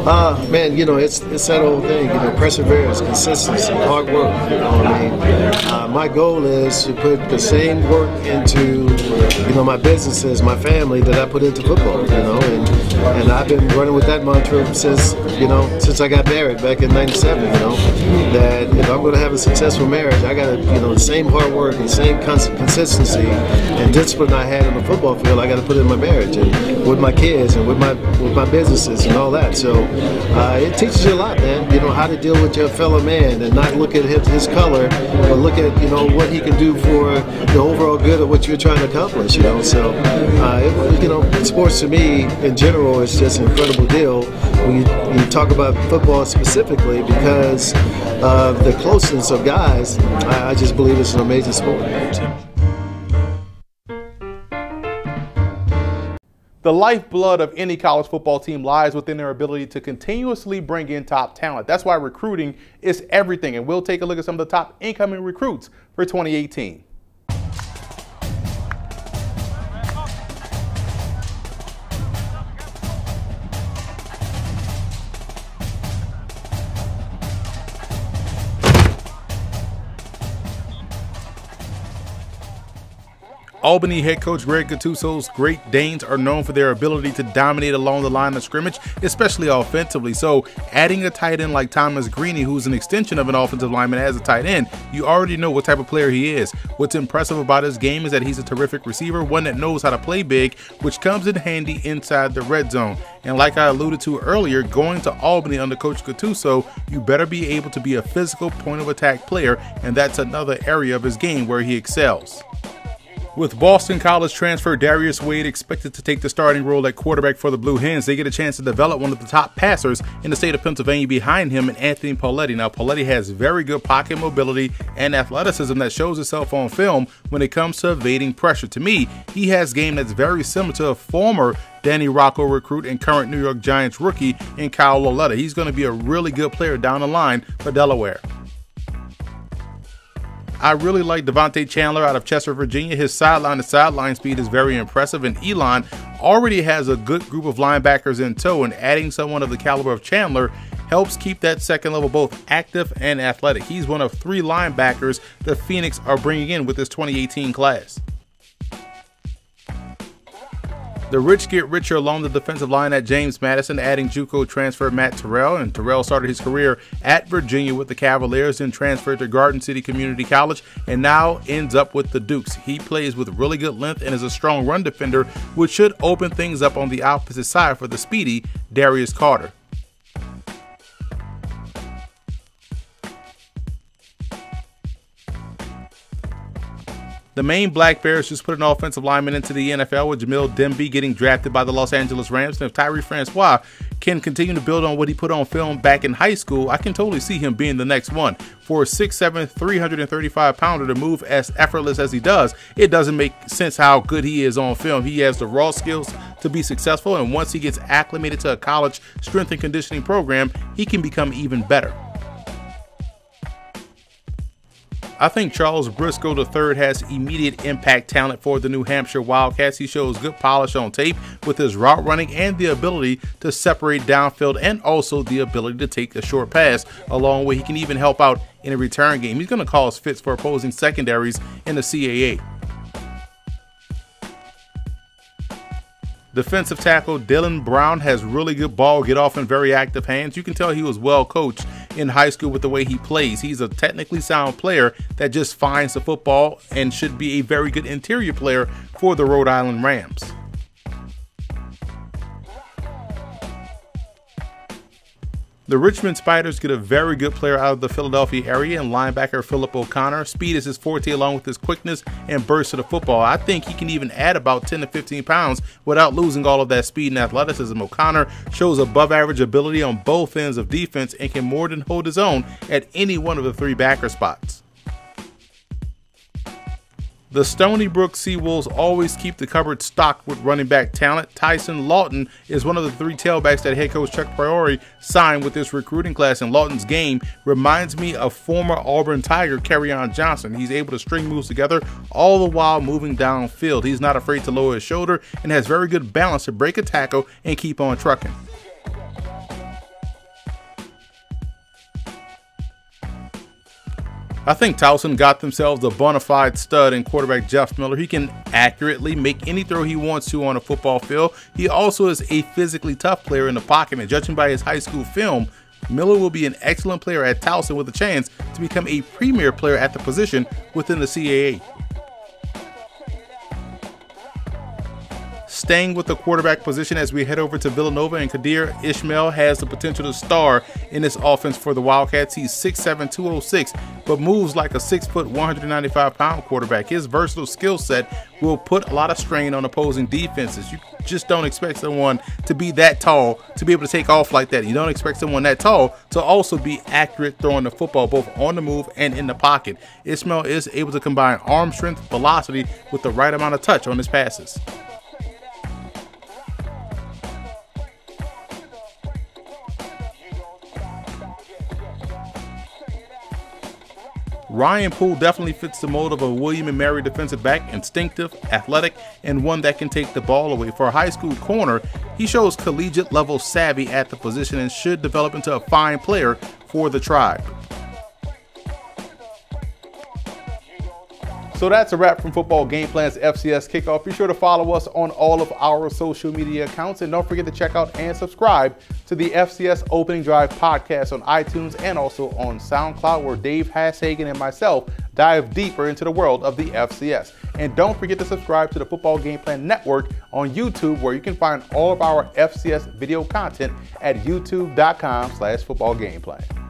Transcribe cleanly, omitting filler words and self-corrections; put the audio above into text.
Man, it's that old thing, perseverance, consistency, hard work. My goal is to put the same work into, my businesses, my family that I put into football, and I've been running with that mantra since I got married back in '97, that if I'm going to have a successful marriage, I got to, the same hard work and same consistency and discipline I had on the football field, I got to put in my marriage and with my kids and with my businesses and all that. So it teaches you a lot, man. How to deal with your fellow man and not look at his color, but look at what he can do for the overall good of what you're trying to accomplish. So sports to me in general is just an incredible deal when you talk about football specifically, because of the closeness of guys. I just believe it's an amazing sport. The lifeblood of any college football team lies within their ability to continuously bring in top talent. That's why recruiting is everything, and we'll take a look at some of the top incoming recruits for 2018. Albany head coach Greg Gattuso's Great Danes are known for their ability to dominate along the line of scrimmage, especially offensively. So adding a tight end like Thomas Greeny, who's an extension of an offensive lineman as a tight end, you already know what type of player he is. What's impressive about his game is that he's a terrific receiver, one that knows how to play big, which comes in handy inside the red zone. And like I alluded to earlier, going to Albany under Coach Gattuso, you better be able to be a physical point of attack player, and that's another area of his game where he excels. With Boston College transfer Darius Wade expected to take the starting role at quarterback for the Blue Hens, they get a chance to develop one of the top passers in the state of Pennsylvania behind him in Anthony Pauletti. Now, Pauletti has very good pocket mobility and athleticism that shows itself on film when it comes to evading pressure. To me, he has game that's very similar to a former Danny Rocco recruit and current New York Giants rookie in Kyle Loletta. He's going to be a really good player down the line for Delaware. I really like Devontae Chandler out of Chester, Virginia. His sideline-to-sideline speed is very impressive, and Elon already has a good group of linebackers in tow, and adding someone of the caliber of Chandler helps keep that second level both active and athletic. He's one of 3 linebackers the Phoenix are bringing in with this 2018 class. The rich get richer along the defensive line at James Madison, adding JUCO transfer Matt Terrell. And Terrell started his career at Virginia with the Cavaliers, then transferred to Garden City Community College, and now ends up with the Dukes. He plays with really good length and is a strong run defender, which should open things up on the opposite side for the speedy Darius Carter. The Maine Black Bears just put an offensive lineman into the NFL with Jamil Demby getting drafted by the Los Angeles Rams. And if Tyree Francois can continue to build on what he put on film back in high school, I can totally see him being the next one. For a 6'7", 335-pounder to move as effortless as he does, it doesn't make sense how good he is on film. He has the raw skills to be successful, and once he gets acclimated to a college strength and conditioning program, he can become even better. I think Charles Briscoe III has immediate impact talent for the New Hampshire Wildcats. He shows good polish on tape with his route running and the ability to separate downfield, and also the ability to take a short pass, along with he can even help out in a return game. He's going to cause fits for opposing secondaries in the CAA. Defensive tackle Dylan Brown has really good ball get off and very active hands. You can tell he was well coached in high school with the way he plays. He's a technically sound player that just finds the football and should be a very good interior player for the Rhode Island Rams. The Richmond Spiders get a very good player out of the Philadelphia area in linebacker Philip O'Connor. Speed is his forte along with his quickness and burst to the football. I think he can even add about 10 to 15 pounds without losing all of that speed and athleticism. O'Connor shows above average ability on both ends of defense and can more than hold his own at any one of the 3 backer spots. The Stony Brook Seawolves always keep the cupboard stocked with running back talent. Tyson Lawton is one of the 3 tailbacks that head coach Chuck Priori signed with this recruiting class, and Lawton's game reminds me of former Auburn Tiger Kerryon Johnson. He's able to string moves together all the while moving downfield. He's not afraid to lower his shoulder and has very good balance to break a tackle and keep on trucking. I think Towson got themselves a bona fide stud in quarterback Jeff Miller. He can accurately make any throw he wants to on a football field. He also is a physically tough player in the pocket, and judging by his high school film, Miller will be an excellent player at Towson with a chance to become a premier player at the position within the CAA. Staying with the quarterback position as we head over to Villanova, and Kadir Ishmael has the potential to star in this offense for the Wildcats. He's 6'7", 206, but moves like a 6 foot, 195-pound quarterback. His versatile skill set will put a lot of strain on opposing defenses. You just don't expect someone to be that tall to be able to take off like that. You don't expect someone that tall to also be accurate throwing the football both on the move and in the pocket. Ishmael is able to combine arm strength, velocity with the right amount of touch on his passes. Ryan Poole definitely fits the mold of a William & Mary defensive back, instinctive, athletic, and one that can take the ball away. For a high school corner, he shows collegiate level savvy at the position and should develop into a fine player for the Tribe. So that's a wrap from Football Game Plan's FCS Kickoff. Be sure to follow us on all of our social media accounts, and don't forget to check out and subscribe to the FCS Opening Drive podcast on iTunes and also on SoundCloud, where Dave Hashagen and myself dive deeper into the world of the FCS. And don't forget to subscribe to the Football Game Plan Network on YouTube, where you can find all of our FCS video content at youtube.com/footballgameplan.